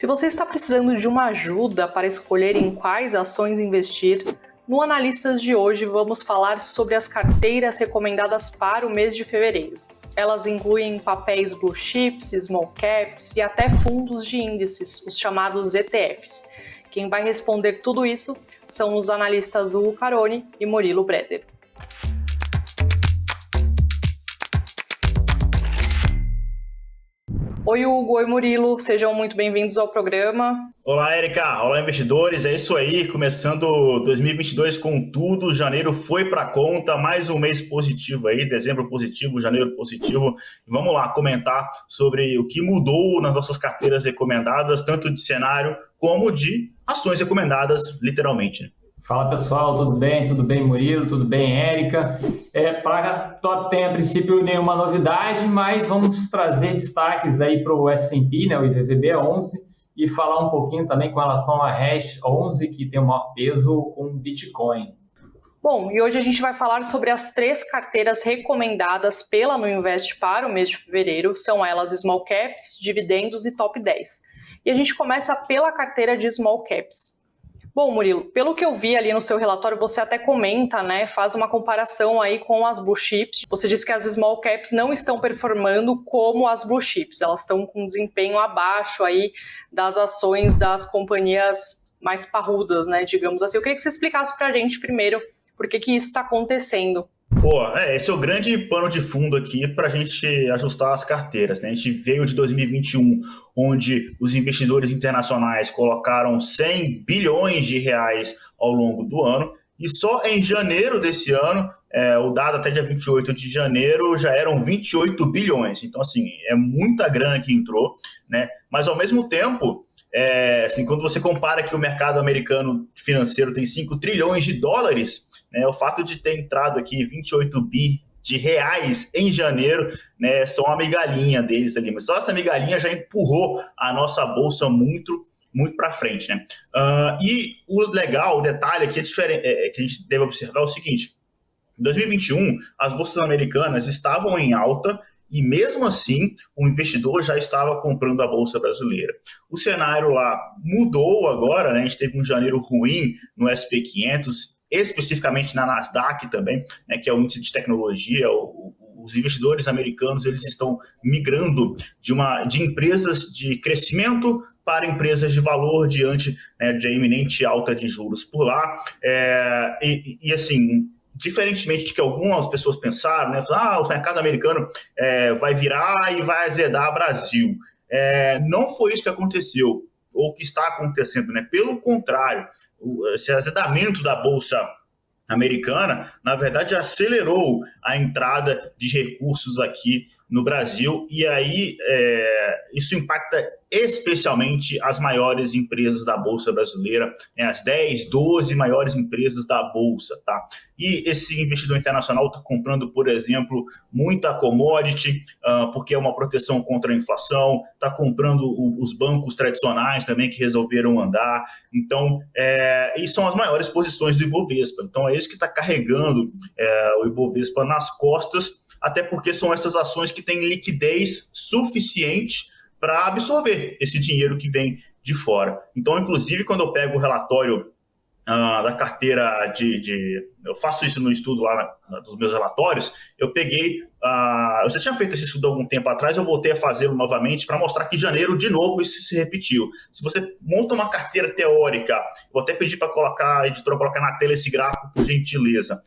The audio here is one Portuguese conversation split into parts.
Se você está precisando de uma ajuda para escolher em quais ações investir, no Analistas de hoje vamos falar sobre as carteiras recomendadas para o mês de fevereiro. Elas incluem papéis blue chips, small caps e até fundos de índices, os chamados ETFs. Quem vai responder tudo isso são os analistas Hugo Caroni e Murilo Breder. Oi Hugo, oi Murilo, sejam muito bem-vindos ao programa. Olá, Érica. Olá, investidores. É isso aí, começando 2022 com tudo. Janeiro foi para conta, mais um mês positivo aí, dezembro positivo, janeiro positivo. Vamos lá comentar sobre o que mudou nas nossas carteiras recomendadas, tanto de cenário como de ações recomendadas, literalmente. Fala pessoal, tudo bem? Tudo bem, Murilo? Tudo bem, Érica? Para Top 10, a princípio, nenhuma novidade, mas vamos trazer destaques aí para o S&P, né, o IVVB11, e falar um pouquinho também com relação a Hash 11, que tem o maior peso com Bitcoin. Bom, e hoje a gente vai falar sobre as 3 carteiras recomendadas pela Nuinvest para o mês de fevereiro. São elas Small Caps, Dividendos e Top 10. E a gente começa pela carteira de Small Caps. Bom, Murilo, pelo que eu vi ali no seu relatório, você até comenta, né, faz uma comparação aí com as blue chips. Você diz que as small caps não estão performando como as blue chips, elas estão com desempenho abaixo aí das ações das companhias mais parrudas, né, digamos assim. Eu queria que você explicasse pra gente primeiro por que isso está acontecendo. Esse é o grande pano de fundo aqui para a gente ajustar as carteiras, né? A gente veio de 2021, onde os investidores internacionais colocaram 100 bilhões de reais ao longo do ano, e só em janeiro desse ano, o dado até dia 28 de janeiro, já eram 28 bilhões. Então, assim, é muita grana que entrou, né? Mas, ao mesmo tempo, assim, quando você compara que o mercado americano financeiro tem 5 trilhões de dólares, né, o fato de ter entrado aqui 28 bi de reais em janeiro, né, só uma migalhinha deles ali, mas só essa migalhinha já empurrou a nossa bolsa muito para frente, né? E o legal, o detalhe aqui que a gente deve observar é o seguinte: em 2021, as bolsas americanas estavam em alta, e mesmo assim, o investidor já estava comprando a Bolsa Brasileira. O cenário lá mudou agora, né? A gente teve um janeiro ruim no S&P 500, especificamente na Nasdaq também, né? Que é o índice de tecnologia. Os investidores americanos, eles estão migrando de empresas de crescimento para empresas de valor diante, né, de iminente alta de juros por lá. Assim, diferentemente de que algumas pessoas pensaram, né, o mercado americano vai virar e vai azedar o Brasil. Não foi isso que aconteceu, ou que está acontecendo, né? Pelo contrário, esse azedamento da Bolsa americana, na verdade, acelerou a entrada de recursos aqui no Brasil, e aí isso impacta especialmente as maiores empresas da Bolsa Brasileira, né, as 10, 12 maiores empresas da Bolsa, tá? E esse investidor internacional está comprando, por exemplo, muita commodity, porque é uma proteção contra a inflação, está comprando os bancos tradicionais também que resolveram andar. Então, e são as maiores posições do Ibovespa. Então, é isso que está carregando o Ibovespa nas costas, até porque são essas ações que têm liquidez suficiente para absorver esse dinheiro que vem de fora. Então, inclusive, quando eu pego o relatório da carteira eu faço isso no estudo lá dos meus relatórios, eu peguei, eu já tinha feito esse estudo há algum tempo atrás, eu voltei a fazê-lo novamente para mostrar que em janeiro, de novo, isso se repetiu. Se você monta uma carteira teórica, vou até pedir para a editora colocar na tela esse gráfico, por gentileza.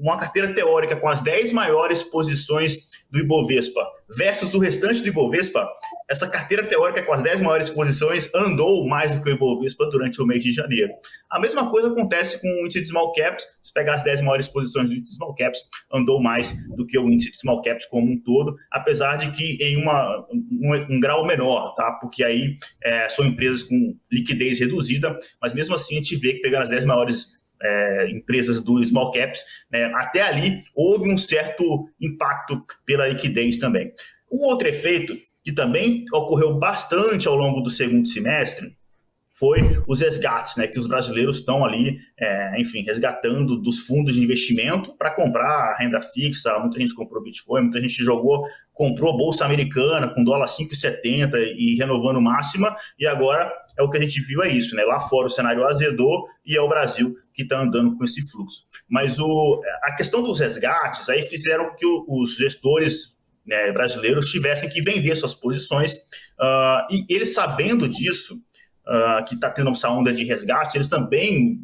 Uma carteira teórica com as 10 maiores posições do Ibovespa versus o restante do Ibovespa, essa carteira teórica com as 10 maiores posições andou mais do que o Ibovespa durante o mês de janeiro. A mesma coisa acontece com o índice de Small Caps. Se pegar as 10 maiores posições do índice de Small Caps, andou mais do que o índice de Small Caps como um todo, apesar de que em um grau menor, tá? Porque aí são empresas com liquidez reduzida, mas mesmo assim a gente vê que pegando as 10 maiores empresas do Small Caps, né, até ali houve um certo impacto pela liquidez também. Um outro efeito que também ocorreu bastante ao longo do segundo semestre foi os resgates, né, que os brasileiros estão ali, enfim, resgatando dos fundos de investimento para comprar renda fixa. Muita gente comprou Bitcoin, muita gente comprou Bolsa Americana com dólar 5,70 e renovando máxima, e agora é o que a gente viu, é isso, né? Lá fora o cenário azedou e é o Brasil que está andando com esse fluxo. Mas a questão dos resgates aí fizeram com que os gestores, né, brasileiros tivessem que vender suas posições, e eles, sabendo disso, que está tendo essa onda de resgate, eles também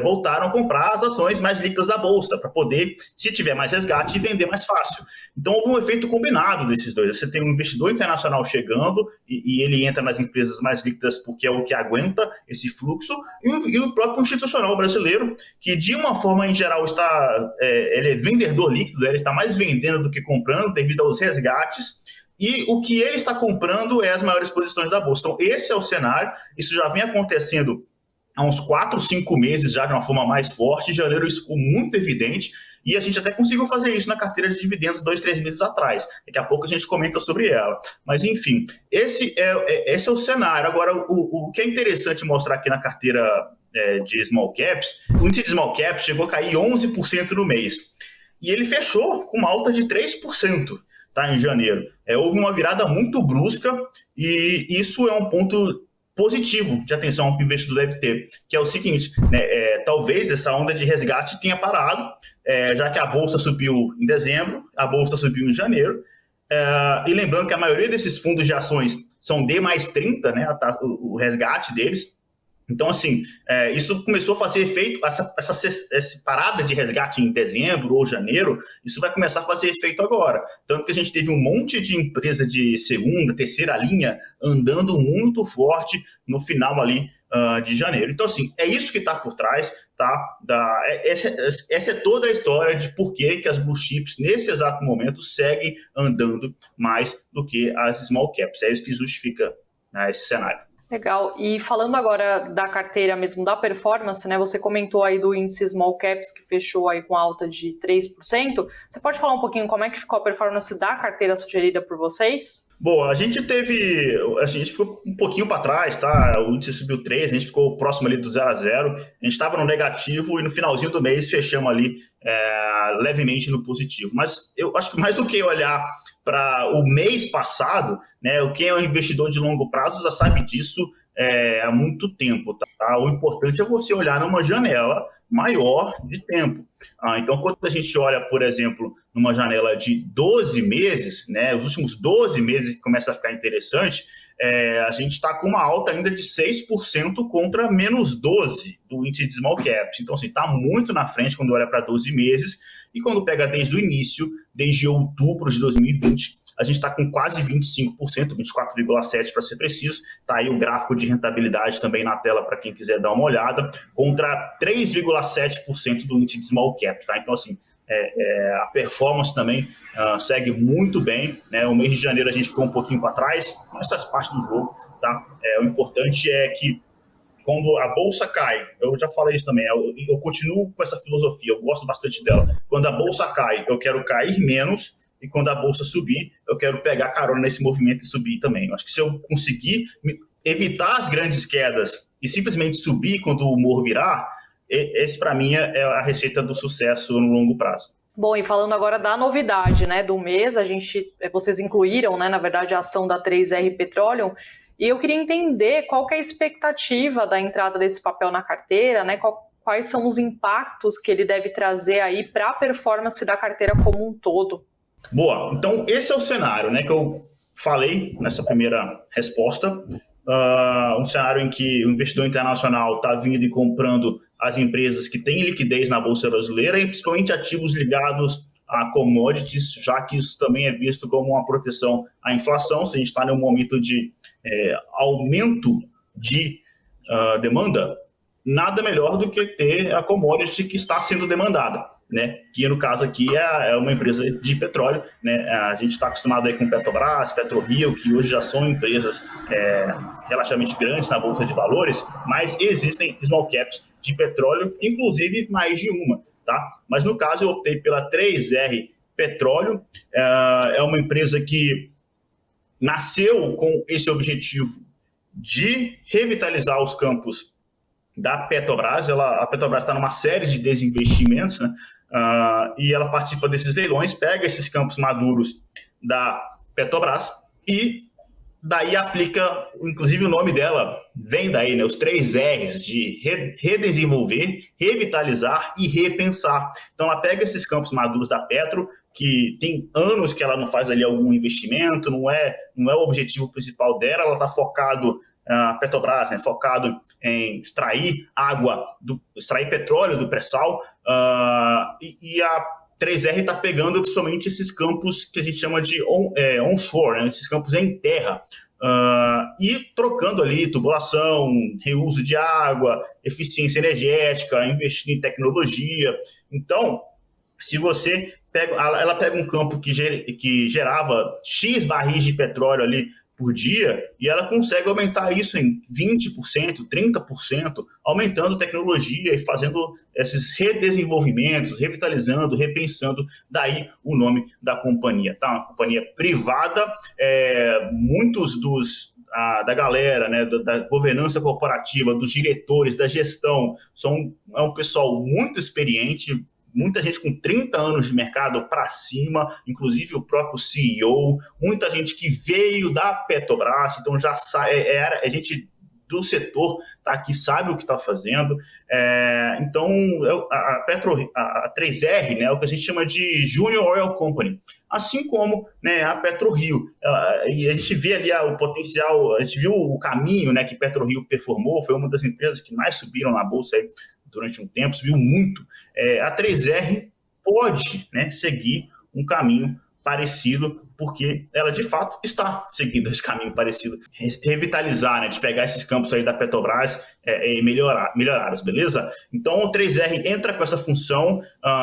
voltaram a comprar as ações mais líquidas da Bolsa, para poder, se tiver mais resgate, vender mais fácil. Então, houve um efeito combinado desses dois. Você tem um investidor internacional chegando e ele entra nas empresas mais líquidas porque é o que aguenta esse fluxo, e o próprio institucional brasileiro, que, de uma forma em geral, ele é vendedor líquido, ele está mais vendendo do que comprando devido aos resgates, e o que ele está comprando é as maiores posições da Bolsa. Então, esse é o cenário. Isso já vem acontecendo há uns 4, 5 meses já de uma forma mais forte. Em janeiro isso ficou muito evidente, e a gente até conseguiu fazer isso na carteira de dividendos 2, 3 meses atrás. Daqui a pouco a gente comenta sobre ela. Mas, enfim, esse é o cenário. Agora, o que é interessante mostrar aqui na carteira de small caps, o índice de small caps chegou a cair 11% no mês. E ele fechou com uma alta de 3%. Tá, em janeiro. Houve uma virada muito brusca, e isso é um ponto positivo de atenção que o investidor deve ter, que é o seguinte, né, talvez essa onda de resgate tenha parado, já que a Bolsa subiu em dezembro, a Bolsa subiu em janeiro, e lembrando que a maioria desses fundos de ações são D mais 30, né, o resgate deles. Então, assim, isso começou a fazer efeito, essa parada de resgate em dezembro ou janeiro, isso vai começar a fazer efeito agora. Tanto que a gente teve um monte de empresa de segunda, terceira linha andando muito forte no final ali de janeiro. Então, assim, é isso que está por trás, tá? Essa é toda a história de por que as blue chips, nesse exato momento, seguem andando mais do que as small caps. É isso que justifica, né, esse cenário. Legal. E falando agora da carteira mesmo, da performance, né? Você comentou aí do índice Small Caps, que fechou aí com alta de 3%. Você pode falar um pouquinho como é que ficou a performance da carteira sugerida por vocês? Bom, a gente ficou um pouquinho para trás, tá? O índice subiu 3%, a gente ficou próximo ali do 0 a 0. A gente estava no negativo e no finalzinho do mês fechamos ali levemente no positivo. Mas eu acho que mais do que olhar para o mês passado, né, quem é um investidor de longo prazo já sabe disso há muito tempo, tá? O importante é você olhar numa janela maior de tempo. Então, quando a gente olha, por exemplo, numa janela de 12 meses, né, os últimos 12 meses que começa a ficar interessante, a gente está com uma alta ainda de 6% contra menos 12% do índice de small caps. Então, assim, está muito na frente quando olha para 12 meses, e quando pega desde o início, desde outubro de 2020, a gente está com quase 25%, 24,7% para ser preciso. Está aí o gráfico de rentabilidade também na tela para quem quiser dar uma olhada, contra 3,7% do índice de small cap. Tá? Então, assim, a performance também segue muito bem, né? O mês de janeiro a gente ficou um pouquinho para trás, mas faz parte do jogo. Tá? O importante é que quando a bolsa cai, eu já falei isso também, eu continuo com essa filosofia, eu gosto bastante dela. Quando a bolsa cai, eu quero cair menos, e quando a bolsa subir, eu quero pegar carona nesse movimento e subir também. Eu acho que se eu conseguir evitar as grandes quedas e simplesmente subir quando o humor virar, esse para mim é a receita do sucesso no longo prazo. Bom, e falando agora da novidade, né, do mês, vocês incluíram, né, na verdade, a ação da 3R Petroleum, e eu queria entender qual que é a expectativa da entrada desse papel na carteira, né, quais são os impactos que ele deve trazer aí para a performance da carteira como um todo. Boa, então esse é o cenário, né, que eu falei nessa primeira resposta, um cenário em que o investidor internacional está vindo e comprando as empresas que têm liquidez na Bolsa Brasileira, e principalmente ativos ligados a commodities, já que isso também é visto como uma proteção à inflação. Se a gente está em um momento de aumento de demanda, nada melhor do que ter a commodity que está sendo demandada, né? Que no caso aqui é uma empresa de petróleo, né? A gente está acostumado aí com Petrobras, PetroRio, que hoje já são empresas relativamente grandes na Bolsa de Valores, mas existem small caps de petróleo, inclusive mais de uma, tá? Mas no caso eu optei pela 3R Petróleo, é uma empresa que nasceu com esse objetivo de revitalizar os campos da Petrobras. A Petrobras está numa série de desinvestimentos, né? E ela participa desses leilões, pega esses campos maduros da Petrobras e daí aplica, inclusive o nome dela vem daí, né? Os 3 R's de redesenvolver, revitalizar e repensar. Então ela pega esses campos maduros da Petro, que tem anos que ela não faz ali algum investimento, não é o objetivo principal dela, ela está focado, a Petrobras, né, focado em extrair extrair petróleo do pré-sal, e a 3R está pegando principalmente esses campos que a gente chama de onshore, né, esses campos em terra, e trocando ali tubulação, reuso de água, eficiência energética, investindo em tecnologia. Então, se você ela pega um campo que gerava X barris de petróleo ali por dia, e ela consegue aumentar isso em 20%, 30%, aumentando tecnologia e fazendo esses redesenvolvimentos, revitalizando, repensando, daí o nome da companhia. Tá? Uma companhia privada, muitos da galera, né, da governança corporativa, dos diretores, da gestão, é um pessoal muito experiente, muita gente com 30 anos de mercado para cima, inclusive o próprio CEO, muita gente que veio da Petrobras, então já a gente do setor tá, que sabe o que está fazendo. Então, a 3R, né, é o que a gente chama de Junior Oil Company, assim como, né, a PetroRio. E a gente vê ali o potencial, a gente viu o caminho, né, que PetroRio performou, foi uma das empresas que mais subiram na bolsa aí durante um tempo, subiu muito. A 3R pode, né, seguir um caminho parecido, porque ela de fato está seguindo esse caminho parecido, revitalizar, né, de pegar esses campos aí da Petrobras e melhorá-los, beleza? Então o 3R entra com essa função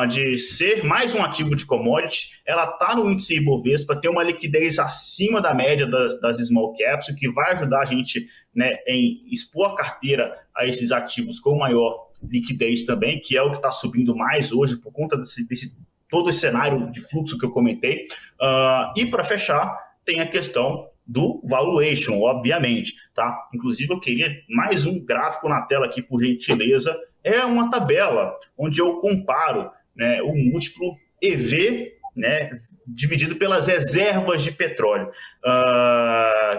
de ser mais um ativo de commodity, ela está no índice Ibovespa, tem uma liquidez acima da média das small caps, o que vai ajudar a gente, né, em expor a carteira a esses ativos com maior liquidez também, que é o que está subindo mais hoje por conta desse todo esse cenário de fluxo que eu comentei. E para fechar, tem a questão do valuation, obviamente. Tá? Inclusive, eu queria mais um gráfico na tela aqui, por gentileza. É uma tabela onde eu comparo, né, o múltiplo EV, né, dividido pelas reservas de petróleo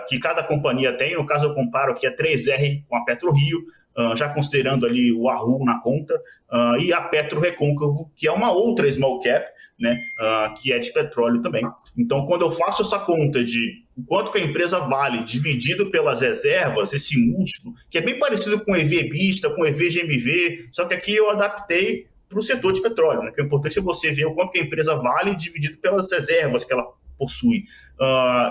que cada companhia tem. No caso, eu comparo aqui a 3R com a PetroRio, já considerando ali o Wahoo na conta, e a PetroRecôncavo, que é uma outra small cap, né, que é de petróleo também. Então, quando eu faço essa conta de quanto que a empresa vale dividido pelas reservas, esse múltiplo, que é bem parecido com o EV/EBITDA, com o EV/GMV, só que aqui eu adaptei para o setor de petróleo, né, que o importante é você ver o quanto que a empresa vale dividido pelas reservas que ela possui.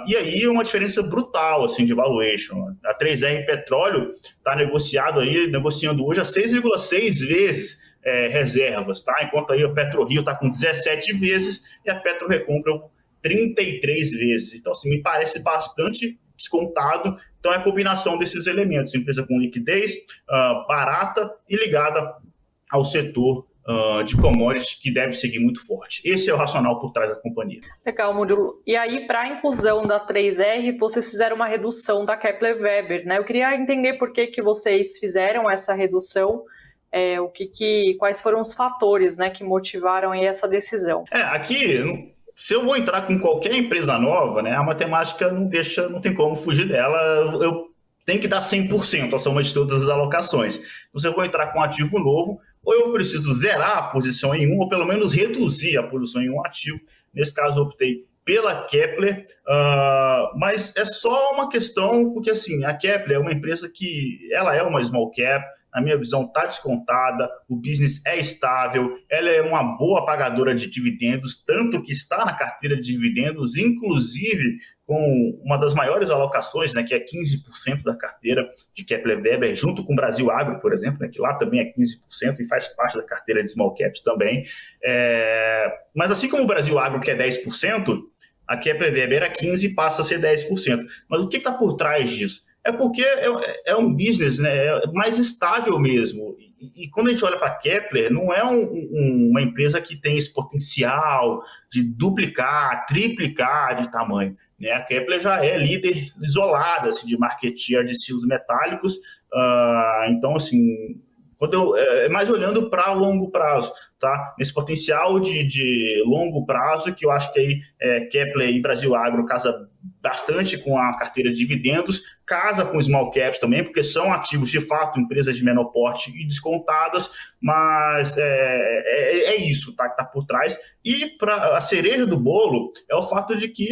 E aí uma diferença brutal assim, de valuation. A 3R Petróleo está negociando hoje a 6,6 vezes reservas, tá? Enquanto aí a PetroRio está com 17 vezes e a PetroRecôncavo 33 vezes. Então, assim, me parece bastante descontado. Então, é a combinação desses elementos. Empresa com liquidez, barata e ligada ao setor de commodities, que deve seguir muito forte. Esse é o racional por trás da companhia. Legal, Murilo. E aí, para a inclusão da 3R, vocês fizeram uma redução da Kepler Weber, né? Eu queria entender por que vocês fizeram essa redução, quais foram os fatores, né, que motivaram aí essa decisão. Aqui, se eu vou entrar com qualquer empresa nova, né, a matemática não tem como fugir dela. Eu tenho que dar 100% a soma de todas as alocações. Então, se eu vou entrar com um ativo novo, ou eu preciso zerar a posição em um, ou pelo menos reduzir a posição em um ativo. Nesse caso, eu optei pela Kepler, mas é só uma questão, porque assim, a Kepler é uma empresa que ela é uma small cap, na minha visão está descontada, o business é estável, ela é uma boa pagadora de dividendos, tanto que está na carteira de dividendos, inclusive com uma das maiores alocações, né, que é 15% da carteira de Kepler Weber, junto com o Brasil Agro, por exemplo, né, que lá também é 15% e faz parte da carteira de small caps também. Mas assim como o Brasil Agro, que é 10%, a Kepler Weber é 15% e passa a ser 10%. Mas o que está por trás disso? É porque é um business, né, mais estável mesmo. E quando a gente olha para a Kepler, não é uma empresa que tem esse potencial de duplicar, triplicar de tamanho. né? A Kepler já é líder isolada assim, de market share de estilos metálicos, então, assim, é mais olhando para longo prazo, tá? Nesse potencial de longo prazo, que eu acho que aí Kepler e Brasil Agro casa bastante com a carteira de dividendos, casa com small caps também, porque são ativos de fato, empresas de menor porte e descontadas, mas é isso, tá? Que tá por trás. E para a cereja do bolo é o fato de que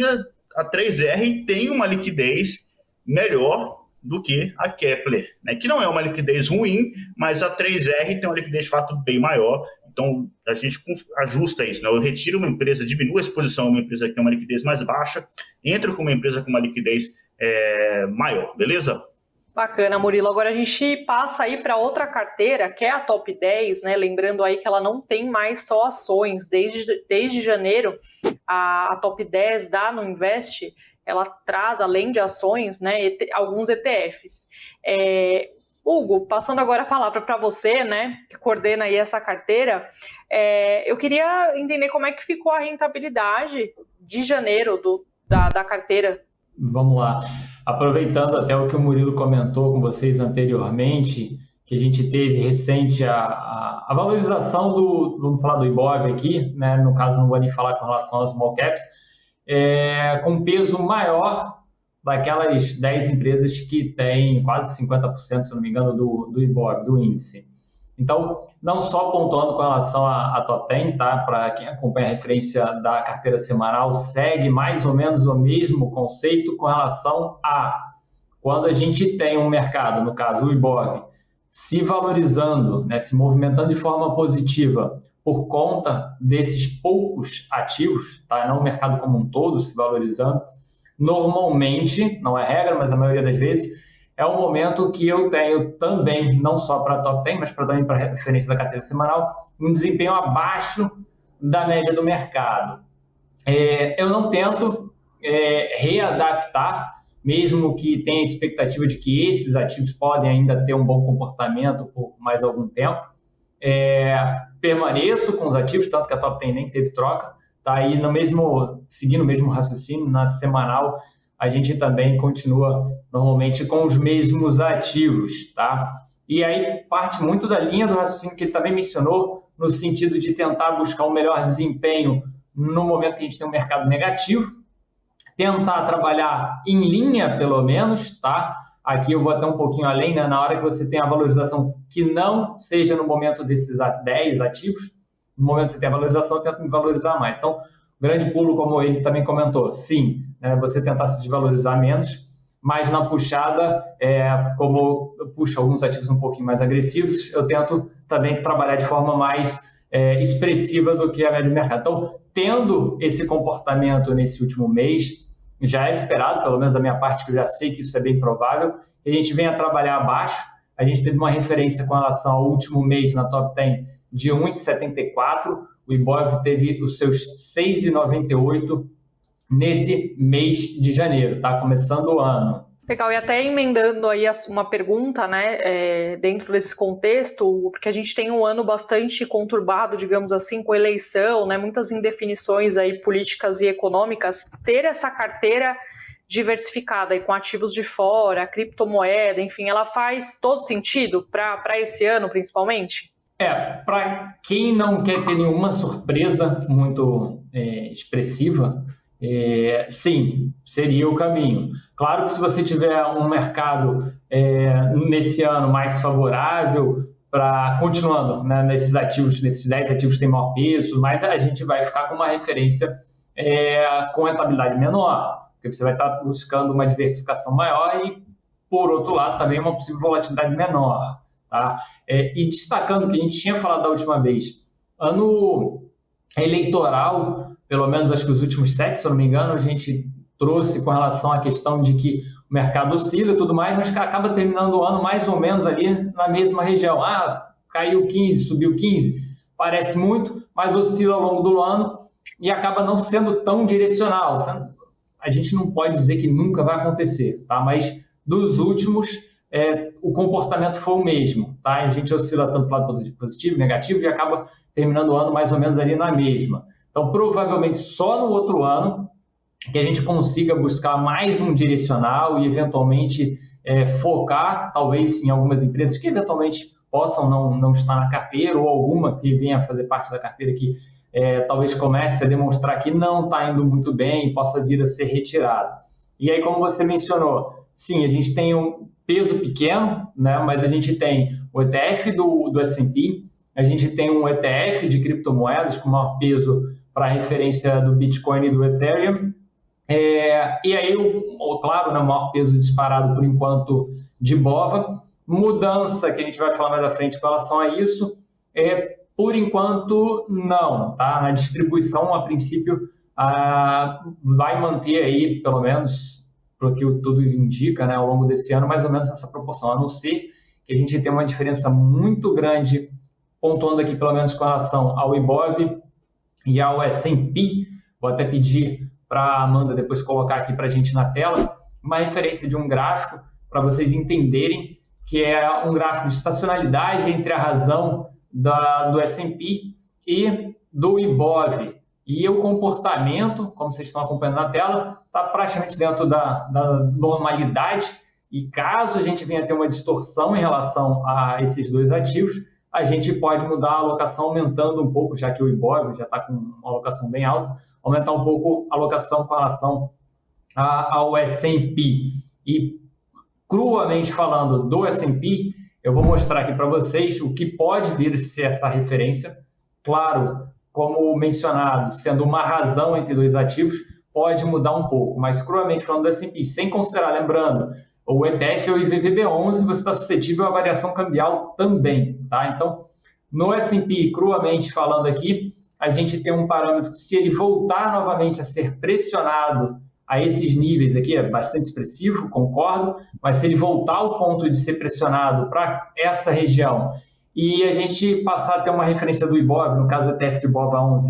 a 3R tem uma liquidez melhor do que a Kepler, né? Que não é uma liquidez ruim, mas a 3R tem uma liquidez de fato bem maior, então a gente ajusta isso, né? Eu retiro uma empresa, diminuo a exposição a uma empresa que tem uma liquidez mais baixa, entro com uma empresa com uma liquidez maior, beleza? Bacana, Murilo. Agora a gente passa aí para outra carteira, que é a Top 10, né? Lembrando aí que ela não tem mais só ações. Desde janeiro, a Top 10 da Nuinvest, ela traz, além de ações, né, alguns ETFs. Hugo, passando agora a palavra para você, né, que coordena aí essa carteira, eu queria entender como é que ficou a rentabilidade de janeiro da carteira. Vamos lá. Aproveitando até o que o Murilo comentou com vocês anteriormente, que a gente teve recente a valorização vamos falar do IBOV aqui, né, no caso não vou nem falar com relação aos small caps, com peso maior daquelas 10 empresas que têm quase 50%, se não me engano, do IBOV, do índice. Então, não só pontuando com relação à Top 10, tá? Para quem acompanha a referência da carteira semanal, segue mais ou menos o mesmo conceito com relação a quando a gente tem um mercado, no caso o IBOV, se valorizando, né, se movimentando de forma positiva por conta desses poucos ativos, tá? Não o mercado como um todo se valorizando, normalmente, não é regra, mas a maioria das vezes, é um momento que eu tenho também, não só para a Top 10, mas também para a referência da carteira semanal, um desempenho abaixo da média do mercado. Eu não tento readaptar, mesmo que tenha a expectativa de que esses ativos podem ainda ter um bom comportamento por mais algum tempo. Permaneço com os ativos, tanto que a Top 10 nem teve troca, tá aí seguindo o mesmo raciocínio, na semanal a gente também continua normalmente com os mesmos ativos, tá? E aí parte muito da linha do raciocínio que ele também mencionou, no sentido de tentar buscar um melhor desempenho no momento que a gente tem um mercado negativo, tentar trabalhar em linha, pelo menos, tá? Aqui eu vou até um pouquinho além, né? Na hora que você tem a valorização que não seja no momento desses 10 ativos, no momento que você tem a valorização, eu tento me valorizar mais. Então, grande pulo, como ele também comentou, sim, né, você tentar se desvalorizar menos, mas na puxada, como eu puxo alguns ativos um pouquinho mais agressivos, eu tento também trabalhar de forma mais expressiva do que a média do mercado. Então, tendo esse comportamento nesse último mês, já é esperado, pelo menos da minha parte, que eu já sei que isso é bem provável, que a gente venha trabalhar abaixo. A gente teve uma referência com relação ao último mês na Top 10 de 1,74, o IBOV teve os seus 6,98 nesse mês de janeiro, tá? Começando o ano. Legal, e até emendando aí uma pergunta, né, dentro desse contexto, porque a gente tem um ano bastante conturbado, digamos assim, com eleição, né, muitas indefinições aí políticas e econômicas, ter essa carteira diversificada e com ativos de fora, criptomoeda, enfim, ela faz todo sentido para esse ano, principalmente? Para quem não quer ter nenhuma surpresa muito expressiva, sim, seria o caminho. Claro que se você tiver um mercado nesse ano mais favorável, continuando, né, nesses 10 ativos que têm maior peso, mas a gente vai ficar com uma referência com rentabilidade menor, porque você vai estar buscando uma diversificação maior e, por outro lado, também uma possível volatilidade menor. Tá? E destacando o que a gente tinha falado da última vez, ano eleitoral, pelo menos acho que os últimos 7, se eu não me engano, a gente trouxe com relação à questão de que o mercado oscila e tudo mais, mas que acaba terminando o ano mais ou menos ali na mesma região. Caiu 15, subiu 15, parece muito, mas oscila ao longo do ano e acaba não sendo tão direcional. A gente não pode dizer que nunca vai acontecer, tá? Mas dos últimos, o comportamento foi o mesmo, tá? A gente oscila tanto para o lado positivo e negativo e acaba terminando o ano mais ou menos ali na mesma. Então, provavelmente, só no outro ano que a gente consiga buscar mais um direcional e, eventualmente, focar, talvez, em algumas empresas que, eventualmente, possam não estar na carteira, ou alguma que venha a fazer parte da carteira que talvez comece a demonstrar que não está indo muito bem e possa vir a ser retirado. E aí, como você mencionou, sim, a gente tem um peso pequeno, né, mas a gente tem o ETF do S&P, a gente tem um ETF de criptomoedas com maior peso para a referência do Bitcoin e do Ethereum, e aí, claro, né, o maior peso disparado por enquanto de BOVA. Mudança que a gente vai falar mais à frente com relação a isso, por enquanto não, tá? Na distribuição, a princípio, vai manter aí, pelo menos, para o que tudo indica, né, ao longo desse ano, mais ou menos essa proporção, a não ser que a gente tenha uma diferença muito grande, pontuando aqui pelo menos com relação ao IBOV e ao S&P. Vou até pedir para a Amanda depois colocar aqui para a gente na tela uma referência de um gráfico para vocês entenderem que é um gráfico de estacionalidade entre a razão do S&P e do IBOV. E o comportamento, como vocês estão acompanhando na tela, está praticamente dentro da normalidade. E caso a gente venha a ter uma distorção em relação a esses dois ativos, a gente pode mudar a alocação aumentando um pouco, já que o IBOV já está com uma alocação bem alta, aumentar um pouco a alocação com relação ao S&P. E, cruamente falando do S&P, eu vou mostrar aqui para vocês o que pode vir a ser essa referência. Claro, como mencionado, sendo uma razão entre dois ativos, pode mudar um pouco, mas cruamente falando do S&P, sem considerar, lembrando, o ETF ou IVVB11, você está suscetível à variação cambial também, tá? Então, no S&P, cruamente falando aqui, a gente tem um parâmetro que, se ele voltar novamente a ser pressionado a esses níveis aqui, é bastante expressivo, concordo, mas se ele voltar ao ponto de ser pressionado para essa região e a gente passar a ter uma referência do IBOV, no caso o ETF de BOVA11,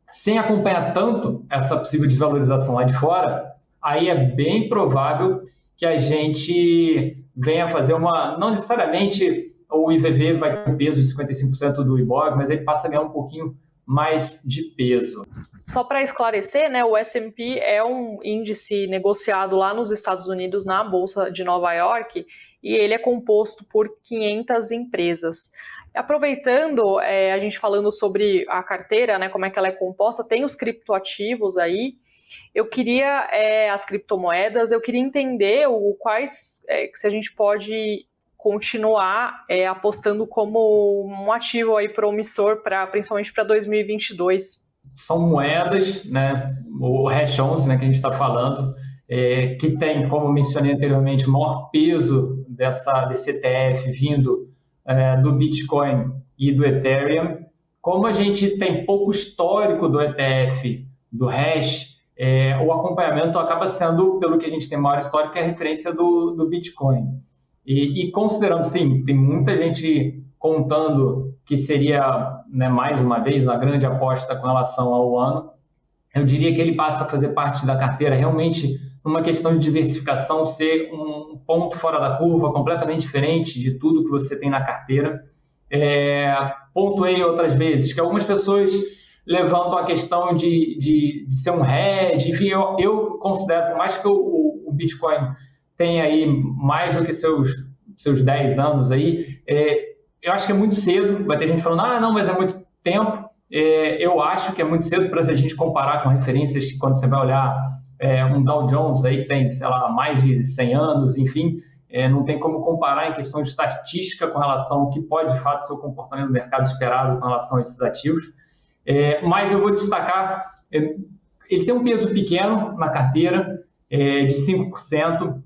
sem acompanhar tanto essa possível desvalorização lá de fora, aí é bem provável que a gente venha fazer não necessariamente o IVV vai ter um peso de 55% do IBOV, mas ele passa a ganhar um pouquinho mais de peso. Só para esclarecer, né, o S&P é um índice negociado lá nos Estados Unidos, na Bolsa de Nova York, e ele é composto por 500 empresas. Aproveitando, a gente falando sobre a carteira, né, como é que ela é composta, tem os criptoativos aí. Eu queria, as criptomoedas, eu queria entender se a gente pode continuar apostando como um ativo aí promissor, principalmente para 2022. São moedas, né, o Hash 11, né, que a gente está falando, que tem, como mencionei anteriormente, o maior peso desse ETF vindo do Bitcoin e do Ethereum. Como a gente tem pouco histórico do ETF, do Hash, o acompanhamento acaba sendo, pelo que a gente tem maior histórico, a referência do Bitcoin. E considerando, sim, tem muita gente contando que seria, né, mais uma vez, uma grande aposta com relação ao ano, eu diria que ele passa a fazer parte da carteira realmente numa questão de diversificação, ser um ponto fora da curva, completamente diferente de tudo que você tem na carteira. Pontuei outras vezes que algumas pessoas levantam a questão de ser um hedge, enfim, eu considero, por mais que o Bitcoin tenha aí mais do que seus 10 anos aí, eu acho que é muito cedo. Vai ter gente falando, não, mas é muito tempo. Eu acho que é muito cedo para a gente comparar com referências que, quando você vai olhar um Dow Jones aí que tem, sei lá, mais de 100 anos, enfim, não tem como comparar em questão de estatística com relação ao que pode, de fato, ser o comportamento do mercado esperado com relação a esses ativos. Mas eu vou destacar, ele tem um peso pequeno na carteira, de 5%,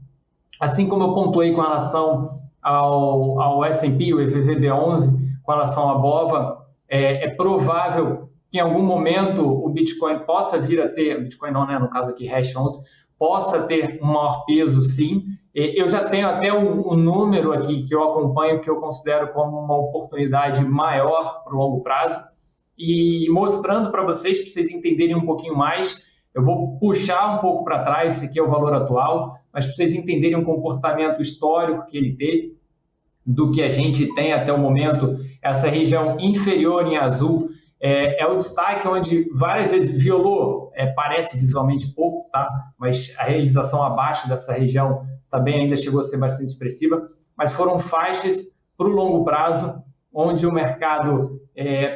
assim como eu pontuei com relação ao S&P, o IVVB11, com relação à BOVA, é provável que em algum momento o Bitcoin possa vir a ter, Bitcoin não, né, no caso aqui, Hash 11, possa ter um maior peso, sim. Eu já tenho até um número aqui que eu acompanho, que eu considero como uma oportunidade maior para o longo prazo, e mostrando para vocês entenderem um pouquinho mais. Eu vou puxar um pouco para trás, esse aqui é o valor atual, mas para vocês entenderem o comportamento histórico que ele teve, do que a gente tem até o momento. Essa região inferior em azul é o destaque onde várias vezes violou, parece visualmente pouco, tá? Mas a realização abaixo dessa região também ainda chegou a ser bastante expressiva, mas foram faixas para o longo prazo, onde o mercado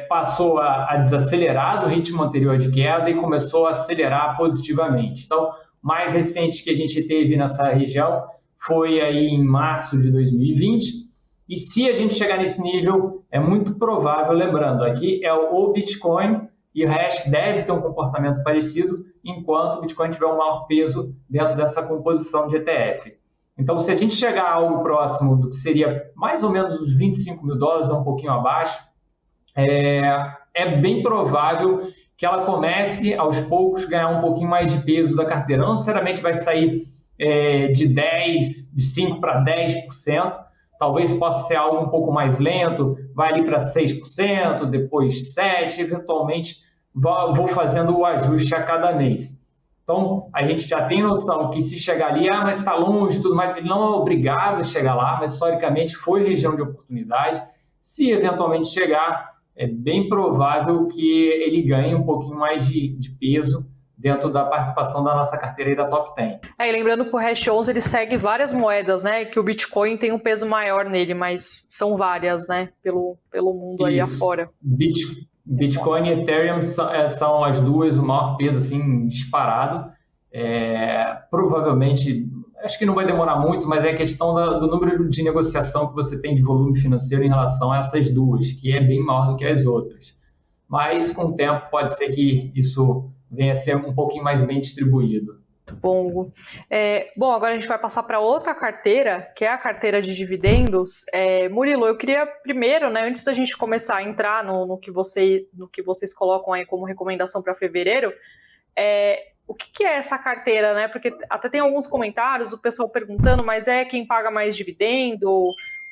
passou a desacelerar do ritmo anterior de queda e começou a acelerar positivamente. Então, mais recente que a gente teve nessa região foi aí em março de 2020, e se a gente chegar nesse nível, é muito provável, lembrando, aqui é o Bitcoin e o Hash deve ter um comportamento parecido, enquanto o Bitcoin tiver um maior peso dentro dessa composição de ETF. Então, se a gente chegar a algo próximo do que seria mais ou menos os $25 mil, ou um pouquinho abaixo, é bem provável que ela comece, aos poucos, ganhar um pouquinho mais de peso da carteira. Não necessariamente vai sair de 5% para 10%, talvez possa ser algo um pouco mais lento, vai ali para 6%, depois 7%, eventualmente vou fazendo o ajuste a cada mês. Então, a gente já tem noção que se chegar ali, mas está longe e tudo mais, ele não é obrigado a chegar lá, mas historicamente foi região de oportunidade. Se eventualmente chegar, é bem provável que ele ganhe um pouquinho mais de peso dentro da participação da nossa carteira aí da Top 10. E lembrando que o Hash 11 ele segue várias moedas, né? Que o Bitcoin tem um peso maior nele, mas são várias, né? Pelo mundo aí afora. Bitcoin e Ethereum são as duas o maior peso, assim, disparado. Provavelmente, acho que não vai demorar muito, mas é questão do número de negociação que você tem de volume financeiro em relação a essas duas, que é bem maior do que as outras. Mas, com o tempo, pode ser que isso venha a ser um pouquinho mais bem distribuído. Muito bom, Hugo. Bom, agora a gente vai passar para outra carteira, que é a carteira de dividendos. Murilo, eu queria primeiro, né, antes da gente começar a entrar no que vocês colocam aí como recomendação para fevereiro, o que é essa carteira, né? Porque até tem alguns comentários, o pessoal perguntando, mas é quem paga mais dividendo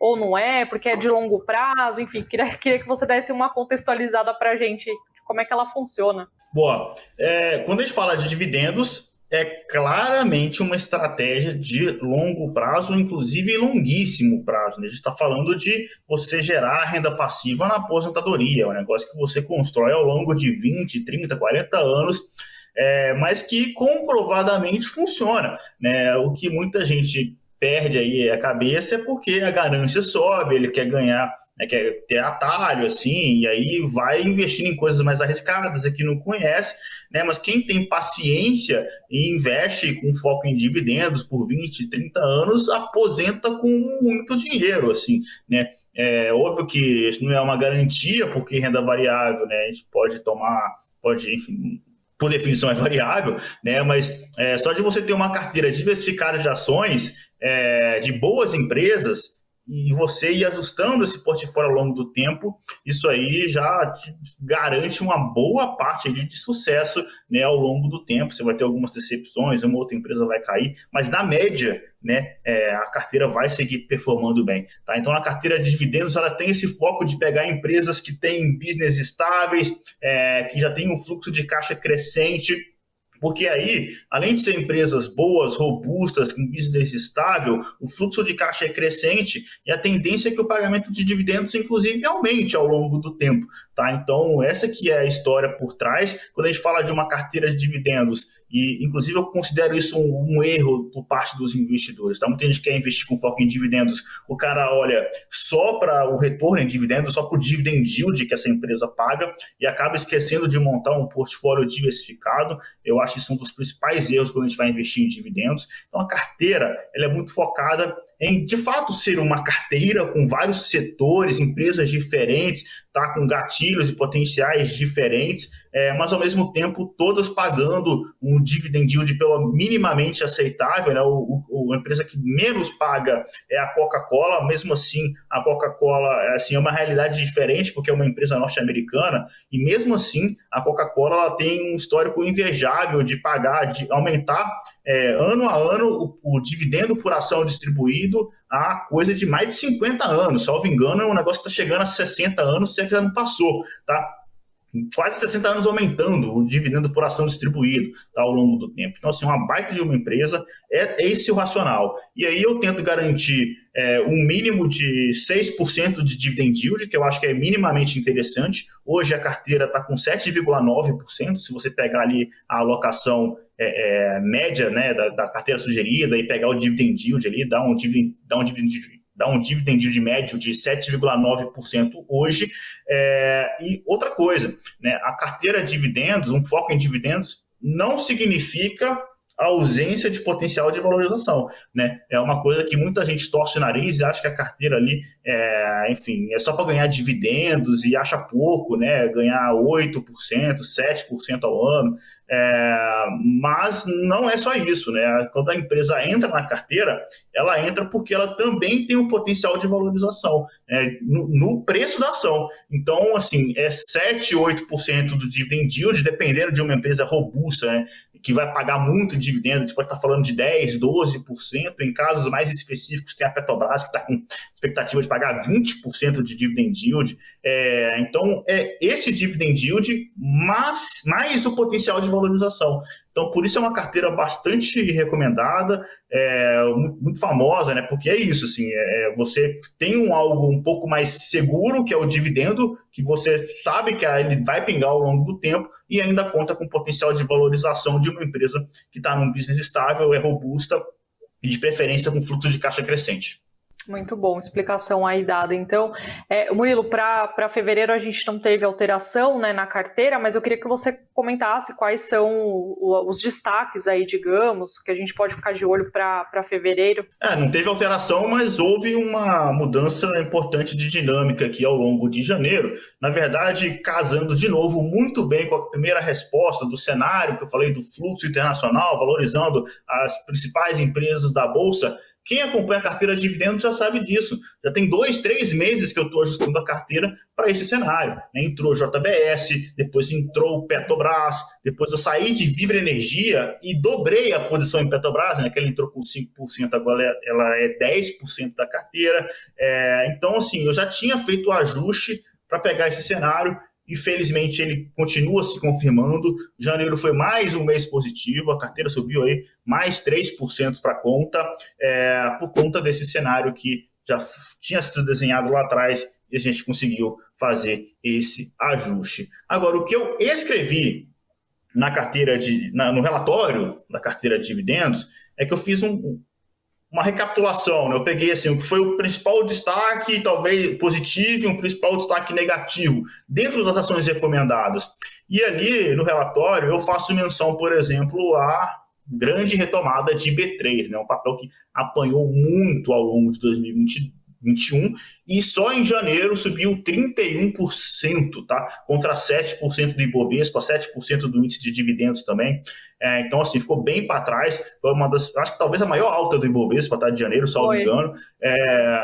ou não é, porque é de longo prazo, enfim, queria que você desse uma contextualizada para a gente de como é que ela funciona. Boa. Quando a gente fala de dividendos, é claramente uma estratégia de longo prazo, inclusive longuíssimo prazo, né? A gente está falando de você gerar renda passiva na aposentadoria, é um negócio que você constrói ao longo de 20, 30, 40 anos, mas que comprovadamente funciona, né? O que muita gente perde aí a cabeça é porque a ganância sobe, ele quer ganhar, né, quer ter atalho, assim, e aí vai investindo em coisas mais arriscadas que não conhece, né? Mas quem tem paciência e investe com foco em dividendos por 20, 30 anos, aposenta com muito dinheiro, assim, né? É óbvio que isso não é uma garantia, porque renda variável, né, a gente pode, enfim, por definição é variável, né? Mas só de você ter uma carteira diversificada de ações de boas empresas e você ir ajustando esse portfólio ao longo do tempo, isso aí já te garante uma boa parte ali de sucesso, né, ao longo do tempo. Você vai ter algumas decepções, uma outra empresa vai cair, mas na média, né, a carteira vai seguir performando bem, tá? Então, a carteira de dividendos ela tem esse foco de pegar empresas que têm business estáveis, que já têm um fluxo de caixa crescente, porque aí, além de ser empresas boas, robustas, com business estável, o fluxo de caixa é crescente e a tendência é que o pagamento de dividendos, inclusive, aumente ao longo do tempo, tá? Então, essa que é a história por trás. Quando a gente fala de uma carteira de dividendos, e inclusive eu considero isso um erro por parte dos investidores, tá? Muita gente quer investir com foco em dividendos, o cara olha só para o retorno em dividendos, só para o dividend yield que essa empresa paga e acaba esquecendo de montar um portfólio diversificado. Eu acho que isso um dos principais erros quando a gente vai investir em dividendos. Então a carteira ela é muito focada em, de fato, ser uma carteira com vários setores, empresas diferentes, tá? Com gatilhos e potenciais diferentes, mas ao mesmo tempo todas pagando um dividend yield minimamente aceitável, né? A empresa que menos paga é a Coca-Cola. Mesmo assim, a Coca-Cola assim, é uma realidade diferente, porque é uma empresa norte-americana, e mesmo assim a Coca-Cola ela tem um histórico invejável de pagar, de aumentar ano a ano o dividendo por ação distribuído há coisa de mais de 50 anos, salvo engano, é um negócio que está chegando a 60 anos, se é que já não passou, tá? quase 60 anos aumentando o dividendo por ação distribuído, tá, ao longo do tempo. Então, assim, uma baita de uma empresa, é esse o racional. E aí eu tento garantir um mínimo de 6% de dividend yield, que eu acho que é minimamente interessante. Hoje a carteira está com 7,9%, se você pegar ali a alocação média, né, da carteira sugerida e pegar o dividend yield ali, dá um dividend yield médio de 7,9% hoje. E outra coisa, né, a carteira de dividendos, um foco em dividendos, não significa a ausência de potencial de valorização, né? É uma coisa que muita gente torce o nariz e acha que a carteira ali, enfim, é só para ganhar dividendos e acha pouco, né? Ganhar 8%, 7% ao ano, mas não é só isso, né? Quando a empresa entra na carteira, ela entra porque ela também tem um potencial de valorização, no preço da ação. Então, assim, 7, 8% do dividend yield, dependendo de uma empresa robusta, né, que vai pagar muito dividendo, a gente pode estar falando de 10%, 12%, em casos mais específicos tem a Petrobras, que está com expectativa de pagar 20% de dividend yield. Então, esse dividend yield, mais o potencial de valorização. Então, por isso é uma carteira bastante recomendada, muito famosa, né? Porque é isso, assim, você tem algo um pouco mais seguro, que é o dividendo, que você sabe que ele vai pingar ao longo do tempo e ainda conta com potencial de valorização de uma empresa que está num business estável, é robusta e de preferência com fluxo de caixa crescente. Muito bom, explicação aí dada. Então, Murilo, para fevereiro a gente não teve alteração, né, na carteira, mas eu queria que você comentasse quais são os destaques aí, digamos, que a gente pode ficar de olho para fevereiro. Não teve alteração, mas houve uma mudança importante de dinâmica aqui ao longo de janeiro. Na verdade, casando de novo muito bem com a primeira resposta do cenário que eu falei do fluxo internacional, valorizando as principais empresas da Bolsa. Quem acompanha a carteira de dividendos já sabe disso. Já tem 2, 3 meses que eu estou ajustando a carteira para esse cenário. Entrou JBS, depois entrou Petrobras, depois eu saí de Vibra Energia e dobrei a posição em Petrobras, né, que ela entrou com 5%, agora ela é 10% da carteira. Então, assim, eu já tinha feito o ajuste para pegar esse cenário. Infelizmente, ele continua se confirmando. Janeiro foi mais um mês positivo, a carteira subiu aí mais 3% para a conta, por conta desse cenário que já tinha sido desenhado lá atrás e a gente conseguiu fazer esse ajuste. Agora, o que eu escrevi na carteira no relatório da carteira de dividendos é que eu fiz uma recapitulação, né? Eu peguei assim, o que foi o principal destaque, talvez positivo, e um principal destaque negativo dentro das ações recomendadas. E ali no relatório eu faço menção, por exemplo, à grande retomada de B3, né? Um papel que apanhou muito ao longo de 2021 e só em janeiro subiu 31%, tá? Contra 7% do Ibovespa, 7% do índice de dividendos também. Então, assim, ficou bem para trás. Foi uma das, acho que talvez a maior alta do Ibovespa, tá? De janeiro, salvo engano.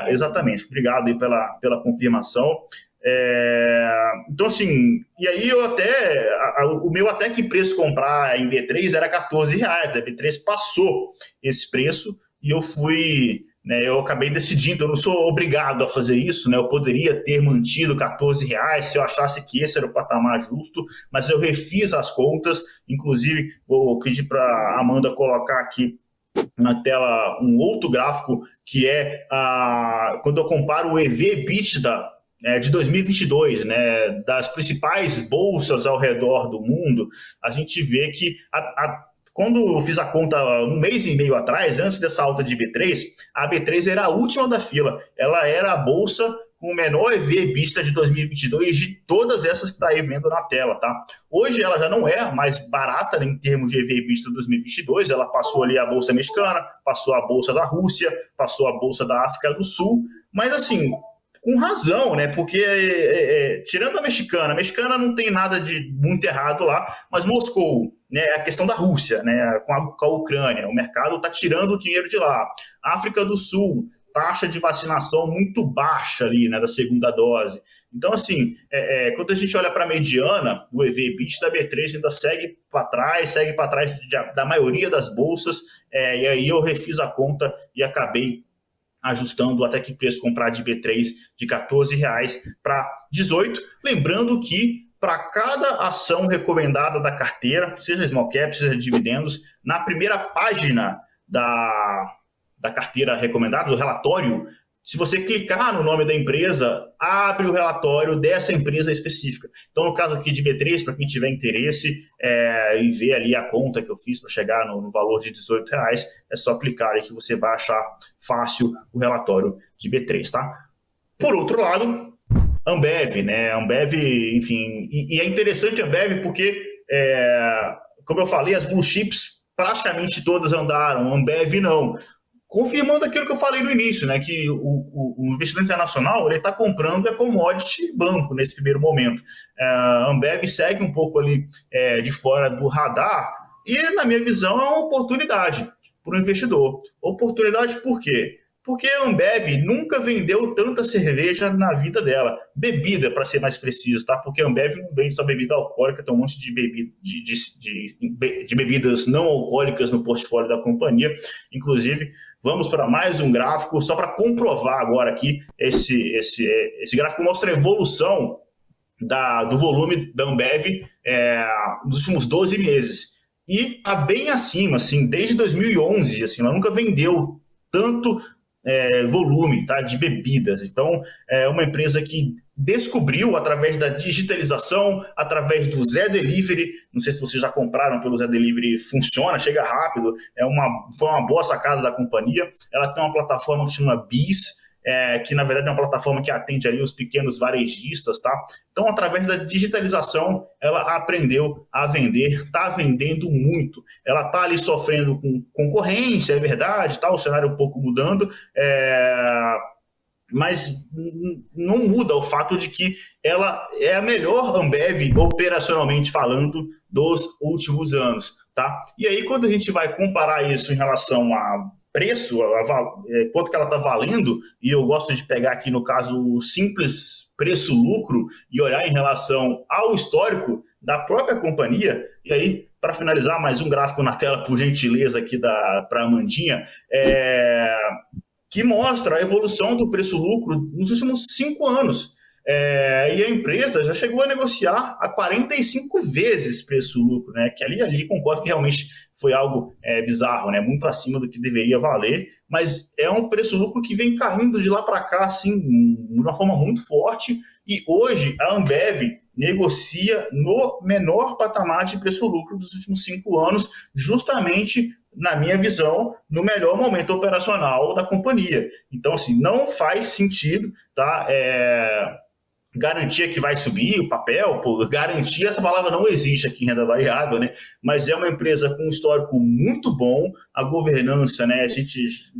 Exatamente. Obrigado aí pela confirmação. Então, assim, e aí o meu até que preço comprar em B3 era R$14, a B3 passou esse preço e eu fui, né, eu acabei decidindo, eu não sou obrigado a fazer isso, né, eu poderia ter mantido R$14 se eu achasse que esse era o patamar justo, mas eu refiz as contas, inclusive vou pedir para a Amanda colocar aqui na tela um outro gráfico que quando eu comparo o EV/EBITDA de 2022, né, das principais bolsas ao redor do mundo, a gente vê que quando eu fiz a conta um mês e meio atrás, antes dessa alta de B3, a B3 era a última da fila. Ela era a bolsa com o menor EV/EBITDA de 2022 de todas essas que está aí vendo na tela, tá? Hoje ela já não é mais barata, né, em termos de EV/EBITDA 2022, ela passou ali a bolsa mexicana, passou a bolsa da Rússia, passou a bolsa da África do Sul, mas assim, com razão, né? Porque tirando a mexicana não tem nada de muito errado lá, mas Moscou, né, a questão da Rússia, né, com a Ucrânia, o mercado está tirando o dinheiro de lá. África do Sul, taxa de vacinação muito baixa ali, né, da segunda dose. Então, assim, quando a gente olha para a mediana, o EV/EBITDA da B3 ainda segue para trás da maioria das bolsas, e aí eu refiz a conta e acabei ajustando até que preço comprar de B3 de R$14 para 18. Lembrando que para cada ação recomendada da carteira, seja small cap, seja dividendos, na primeira página da carteira recomendada, do relatório, se você clicar no nome da empresa, abre o relatório dessa empresa específica. Então, no caso aqui de B3, para quem tiver interesse e ver ali a conta que eu fiz para chegar no valor de R$18, é só clicar aí que você vai achar fácil o relatório de B3, tá? Por outro lado, Ambev, né? Ambev, enfim, e é interessante a Ambev porque, como eu falei, as blue chips praticamente todas andaram, Ambev não. Confirmando aquilo que eu falei no início, né, que o investidor internacional está comprando a commodity banco nesse primeiro momento. A Ambev segue um pouco ali de fora do radar e, na minha visão, é uma oportunidade para o investidor. Oportunidade por quê? Porque a Ambev nunca vendeu tanta cerveja na vida dela. Bebida, para ser mais preciso, tá? Porque a Ambev não vende só bebida alcoólica, tem um monte de bebidas não alcoólicas no portfólio da companhia. Inclusive, vamos para mais um gráfico, só para comprovar agora aqui, esse gráfico mostra a evolução do volume da Ambev nos últimos 12 meses. E está bem acima, assim, desde 2011, assim, ela nunca vendeu tanto volume, tá, de bebidas. Então, é uma empresa que descobriu, através da digitalização, através do Zé Delivery, não sei se vocês já compraram pelo Zé Delivery, funciona, chega rápido, foi uma boa sacada da companhia. Ela tem uma plataforma que chama BIS, que na verdade é uma plataforma que atende ali os pequenos varejistas, tá? Então, através da digitalização, ela aprendeu a vender, está vendendo muito. Ela está ali sofrendo com concorrência, é verdade, tá? O cenário um pouco mudando, mas não muda o fato de que ela é a melhor Ambev, operacionalmente falando, dos últimos anos, tá? E aí, quando a gente vai comparar isso em relação a preço, quanto que ela está valendo, e eu gosto de pegar aqui, no caso, o simples preço-lucro e olhar em relação ao histórico da própria companhia. E aí, para finalizar, mais um gráfico na tela, por gentileza, aqui para a Amandinha, que mostra a evolução do preço-lucro nos últimos 5 anos. E a empresa já chegou a negociar a 45 vezes preço-lucro, né? Que ali concordo que realmente foi algo bizarro, né? Muito acima do que deveria valer, mas é um preço-lucro que vem caindo de lá para cá, assim, de uma forma muito forte, e hoje a Ambev negocia no menor patamar de preço-lucro dos últimos 5 anos, justamente, na minha visão, no melhor momento operacional da companhia. Então, assim, não faz sentido, tá? Garantia que vai subir o papel, garantia, essa palavra não existe aqui em renda variável, né? Mas é uma empresa com um histórico muito bom, a governança, né? A gente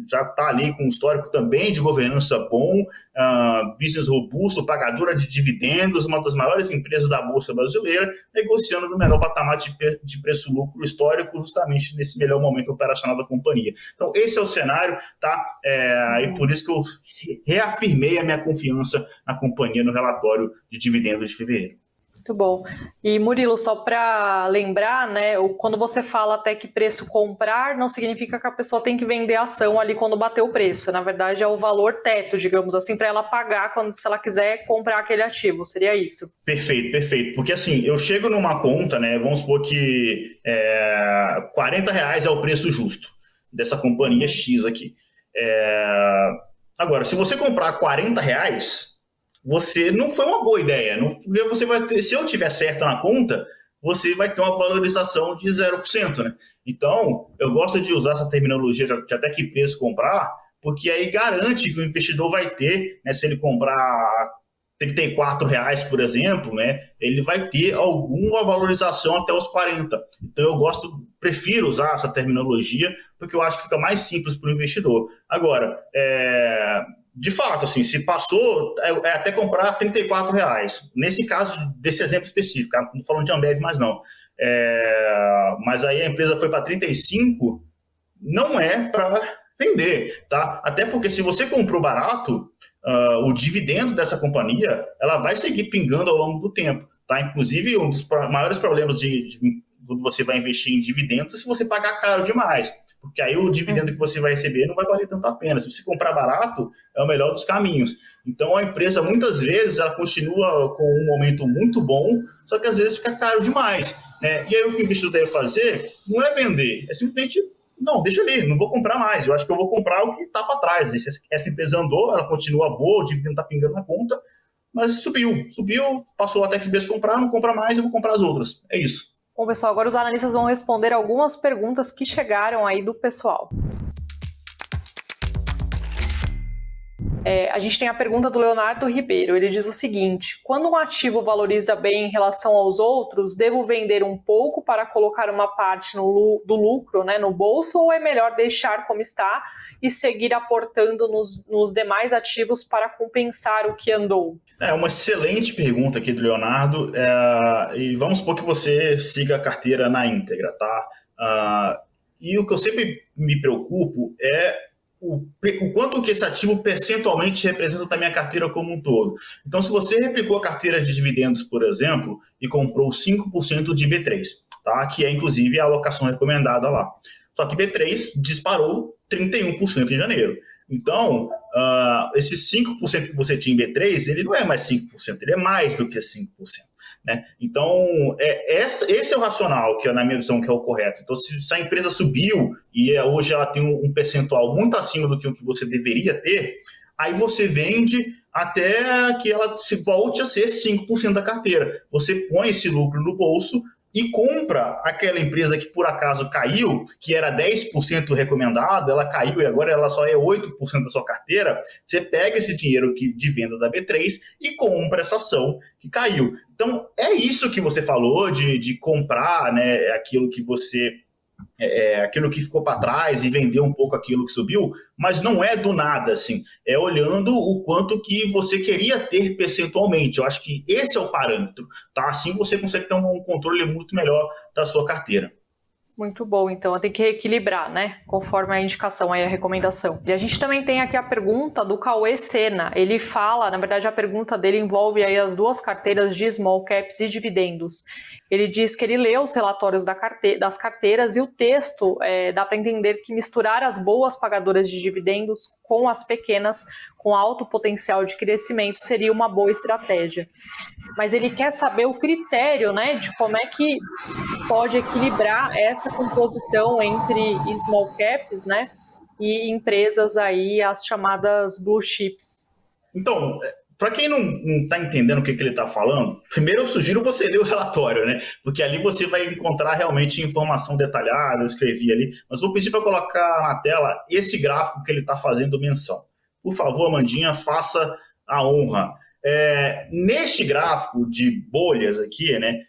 já está ali com um histórico também de governança bom, business robusto, pagadora de dividendos, uma das maiores empresas da Bolsa Brasileira, negociando no menor patamar de preço-lucro histórico, justamente nesse melhor momento operacional da companhia. Então, esse é o cenário, tá? E por isso que eu reafirmei a minha confiança na companhia no relatório de dividendos de fevereiro. Muito bom. E Murilo, só para lembrar, né, quando você fala até que preço comprar, não significa que a pessoa tem que vender a ação ali quando bater o preço. Na verdade, é o valor teto, digamos assim, para ela pagar se ela quiser comprar aquele ativo. Seria isso? Perfeito. Porque assim, eu chego numa conta, né, vamos supor que R$40 é o preço justo dessa companhia X aqui. Agora, se você comprar R$40, você não foi uma boa ideia. Porque você vai ter, se eu tiver certo na conta, você vai ter uma valorização de 0%, né? Então, eu gosto de usar essa terminologia de até que preço comprar, porque aí garante que o investidor vai ter, né, se ele comprar R$34, por exemplo, né, ele vai ter alguma valorização até os 40. Então, eu prefiro usar essa terminologia, porque eu acho que fica mais simples para o investidor. Agora, de fato, assim, se passou, até comprar R$34. Nesse caso, desse exemplo específico, não estou falando de Ambev, mas não. Mas aí a empresa foi para 35, não é para vender, tá? Até porque se você comprou barato, o dividendo dessa companhia, ela vai seguir pingando ao longo do tempo, tá? Inclusive, um dos maiores problemas quando você vai investir em dividendos é se você pagar caro demais. porque aí o dividendo que você vai receber não vai valer tanto a pena. Se você comprar barato, é o melhor dos caminhos. Então, a empresa, muitas vezes, ela continua com um momento muito bom, só que às vezes fica caro demais, né? E aí o que o investidor deve fazer não é vender, é simplesmente, não, deixa ali, não vou comprar mais, eu acho que eu vou comprar o que está para trás. Essa empresa andou, ela continua boa, o dividendo está pingando na conta, mas subiu, passou até que vez comprar, não compra mais, eu vou comprar as outras. É isso. Bom, pessoal, agora os analistas vão responder algumas perguntas que chegaram aí do pessoal. A gente tem a pergunta do Leonardo Ribeiro. Ele diz o seguinte: quando um ativo valoriza bem em relação aos outros, devo vender um pouco para colocar uma parte do lucro, né, no bolso, ou é melhor deixar como está e seguir aportando nos demais ativos para compensar o que andou? É uma excelente pergunta aqui do Leonardo, e vamos supor que você siga a carteira na íntegra, tá? E o que eu sempre me preocupo é o quanto que esse ativo percentualmente representa da minha carteira como um todo. Então, se você replicou a carteira de dividendos, por exemplo, e comprou 5% de B3, tá? Que é inclusive a alocação recomendada lá. Só que B3 disparou 31% em janeiro. Então, esses 5% que você tinha em B3, ele não é mais 5%, ele é mais do que 5%. Né? Então, esse é o racional, que na minha visão que é o correto. Então, se a empresa subiu e hoje ela tem um percentual muito acima do que o que você deveria ter, aí você vende até que ela volte a ser 5% da carteira. Você põe esse lucro no bolso e compra aquela empresa que por acaso caiu, que era 10% recomendada, ela caiu e agora ela só é 8% da sua carteira. Você pega esse dinheiro de venda da B3 e compra essa ação que caiu. Então, é isso que você falou de comprar, né, aquilo que você... aquilo que ficou para trás e vender um pouco aquilo que subiu, mas não é do nada, assim, é olhando o quanto que você queria ter percentualmente. Eu acho que esse é o parâmetro, tá? Assim você consegue ter um controle muito melhor da sua carteira. Muito bom, então tem que equilibrar, né? Conforme a indicação aí, a recomendação. E a gente também tem aqui a pergunta do Cauê Sena. Ele fala, na verdade a pergunta dele envolve aí as duas carteiras de small caps e dividendos. Ele diz que ele leu os relatórios das carteiras e o texto dá para entender que misturar as boas pagadoras de dividendos com as pequenas com alto potencial de crescimento seria uma boa estratégia. Mas ele quer saber o critério, né, de como é que se pode equilibrar essa composição entre small caps, né, e empresas aí, as chamadas blue chips. Então, para quem não está entendendo o que ele está falando, primeiro eu sugiro você ler o relatório, né? Porque ali você vai encontrar realmente informação detalhada, eu escrevi ali, mas vou pedir para colocar na tela esse gráfico que ele está fazendo menção. Por favor, Amandinha, faça a honra. Neste gráfico de bolhas aqui, né?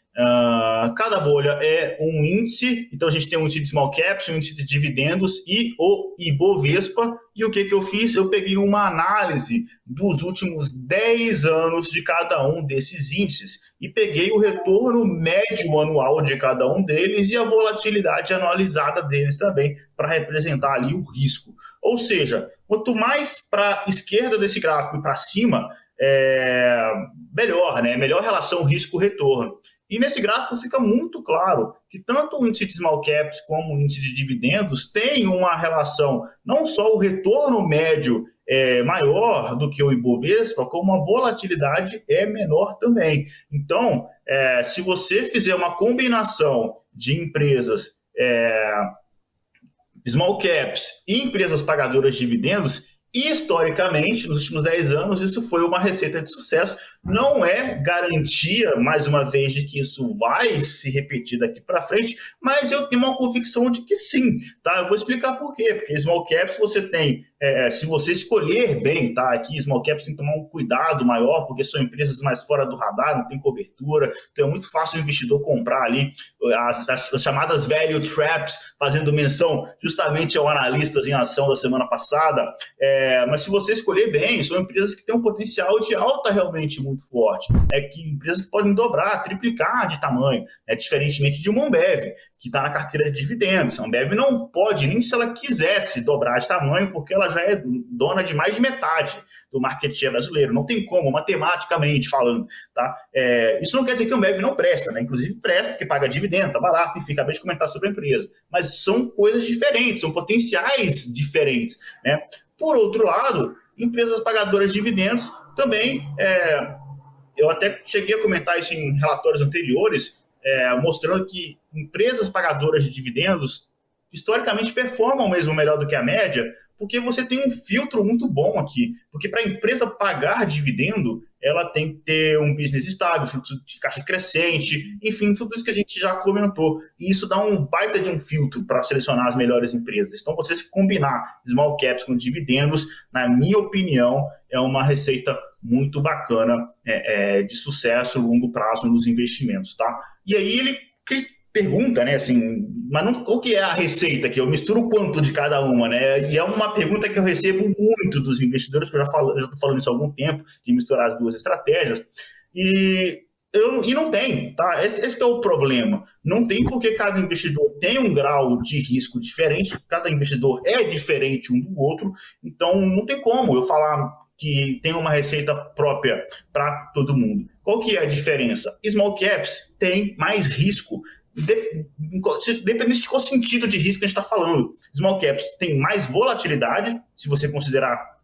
Cada bolha é um índice, então a gente tem um índice de small caps, um índice de dividendos e o Ibovespa. E o que eu fiz? Eu peguei uma análise dos últimos 10 anos de cada um desses índices e peguei o retorno médio anual de cada um deles e a volatilidade anualizada deles também, para representar ali o risco. Ou seja, quanto mais para a esquerda desse gráfico e para cima, melhor, né? Melhor relação risco-retorno. E nesse gráfico fica muito claro que tanto o índice de small caps como o índice de dividendos tem uma relação, não só o retorno médio maior do que o Ibovespa, como a volatilidade é menor também. Então, se você fizer uma combinação de empresas small caps e empresas pagadoras de dividendos, historicamente, nos últimos 10 anos, isso foi uma receita de sucesso. Não é garantia, mais uma vez, de que isso vai se repetir daqui para frente, mas eu tenho uma convicção de que sim, tá? Eu vou explicar por quê. Porque small caps você tem, se você escolher bem, tá? Aqui, small caps tem que tomar um cuidado maior, porque são empresas mais fora do radar, não tem cobertura, então é muito fácil o investidor comprar ali as chamadas value traps, fazendo menção justamente ao Analistas em Ação da semana passada. Mas se você escolher bem, são empresas que têm um potencial de alta realmente muito forte. Que empresas que podem dobrar, triplicar de tamanho, diferentemente de uma Ambev, que está na carteira de dividendos. A Ambev não pode, nem se ela quisesse dobrar de tamanho, porque ela já é dona de mais de metade do market share brasileiro. Não tem como, matematicamente falando. Tá? Isso não quer dizer que a Ambev não presta, né? Inclusive presta, porque paga dividendo, está barato, enfim, acabei de comentar sobre a empresa. Mas são coisas diferentes, são potenciais diferentes. Né? Por outro lado, empresas pagadoras de dividendos também, eu até cheguei a comentar isso em relatórios anteriores, mostrando que empresas pagadoras de dividendos historicamente performam mesmo melhor do que a média, porque você tem um filtro muito bom aqui. Porque para a empresa pagar dividendo, ela tem que ter um business estável, fluxo de caixa crescente, enfim, tudo isso que a gente já comentou. E isso dá um baita de um filtro para selecionar as melhores empresas. Então, você se combinar small caps com dividendos, na minha opinião, é uma receita muito bacana de sucesso a longo prazo nos investimentos. Tá? E aí ele pergunta, né, assim, mas não, qual que é a receita aqui? Eu misturo quanto de cada uma, né? E é uma pergunta que eu recebo muito dos investidores, que eu já estou falando isso há algum tempo, de misturar as duas estratégias, e não tem, tá? Esse que é o problema. Não tem, porque cada investidor tem um grau de risco diferente, cada investidor é diferente um do outro, então não tem como eu falar que tem uma receita própria para todo mundo. Qual que é a diferença? Small caps tem mais risco, independente de qual sentido de risco a gente está falando. Small caps tem mais volatilidade, se você considerar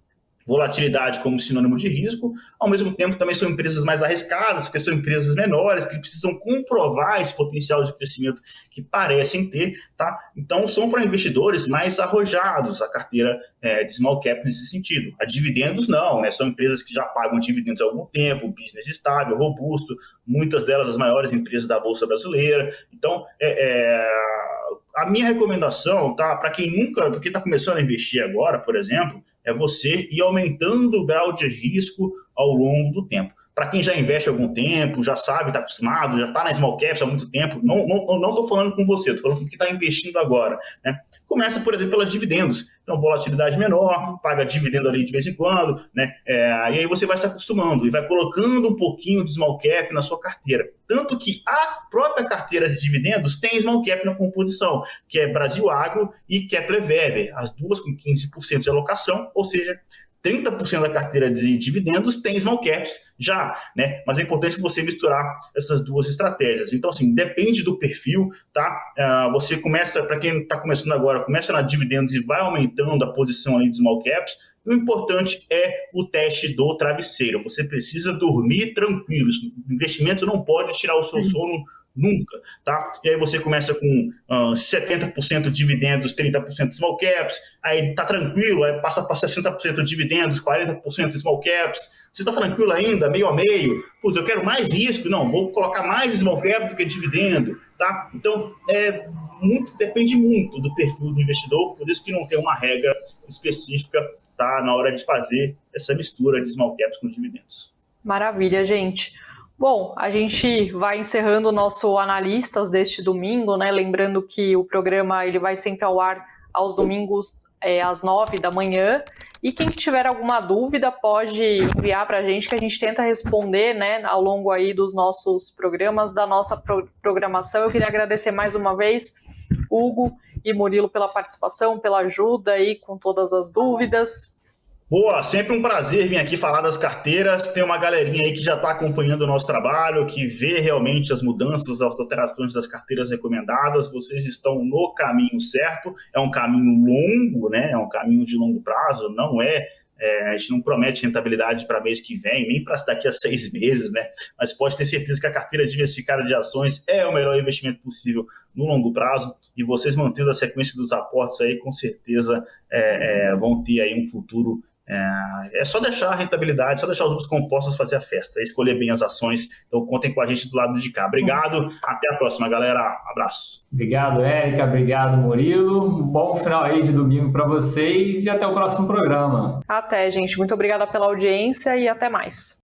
volatilidade como sinônimo de risco, ao mesmo tempo também são empresas mais arriscadas, porque são empresas menores, que precisam comprovar esse potencial de crescimento que parecem ter, tá? Então são para investidores mais arrojados a carteira de small cap nesse sentido. A dividendos não, né? São empresas que já pagam dividendos há algum tempo, business estável, robusto, muitas delas as maiores empresas da Bolsa Brasileira. Então, a minha recomendação, tá? Para quem está começando a investir agora, por exemplo, é você ir aumentando o grau de risco ao longo do tempo. Para quem já investe há algum tempo, já sabe, está acostumado, já está na small caps há muito tempo, não estou falando com você, estou falando com quem está investindo agora. Né? Começa, por exemplo, pelos dividendos. Então, volatilidade menor, paga dividendo ali de vez em quando, né? E aí você vai se acostumando e vai colocando um pouquinho de small cap na sua carteira. Tanto que a própria carteira de dividendos tem small cap na composição, que é Brasil Agro e Kepler Weber, as duas com 15% de alocação, ou seja, 30% da carteira de dividendos tem small caps já, né? Mas é importante você misturar essas duas estratégias. Então, assim, depende do perfil, tá? Você começa, para quem está começando agora, começa na dividendos e vai aumentando a posição ali de small caps. O importante é o teste do travesseiro. Você precisa dormir tranquilo. O investimento não pode tirar o seu sono nunca, tá? E aí você começa com 70% dividendos, 30% small caps, aí tá tranquilo, aí passa para 60% dividendos, 40% small caps. Você está tranquilo ainda, meio a meio? Putz, eu quero mais risco? Não, vou colocar mais small cap do que dividendo, tá? Então, depende muito do perfil do investidor, por isso que não tem uma regra específica, tá? Na hora de fazer essa mistura de small caps com dividendos. Maravilha, gente. Bom, a gente vai encerrando o nosso Analistas deste domingo, né? Lembrando que o programa ele vai sempre ao ar aos domingos às 9 da manhã. E quem tiver alguma dúvida pode enviar para a gente, que a gente tenta responder, né, ao longo aí dos nossos programas, da nossa programação. Eu queria agradecer mais uma vez, Hugo e Murilo, pela participação, pela ajuda aí com todas as dúvidas. Boa, sempre um prazer vir aqui falar das carteiras. Tem uma galerinha aí que já está acompanhando o nosso trabalho, que vê realmente as mudanças, as alterações das carteiras recomendadas. Vocês estão no caminho certo. É um caminho longo, né? É um caminho de longo prazo. Não a gente não promete rentabilidade para mês que vem, nem para daqui a 6 meses, né? Mas pode ter certeza que a carteira diversificada de ações é o melhor investimento possível no longo prazo, e vocês mantendo a sequência dos aportes aí, com certeza vão ter aí um futuro. É só deixar a rentabilidade, só deixar os outros compostos fazer a festa, escolher bem as ações. Então contem com a gente do lado de cá. Obrigado, até a próxima, galera. Abraço. Obrigado, Érica. Obrigado, Murilo. Um bom final aí de domingo para vocês e até o próximo programa. Até, gente. Muito obrigada pela audiência e até mais.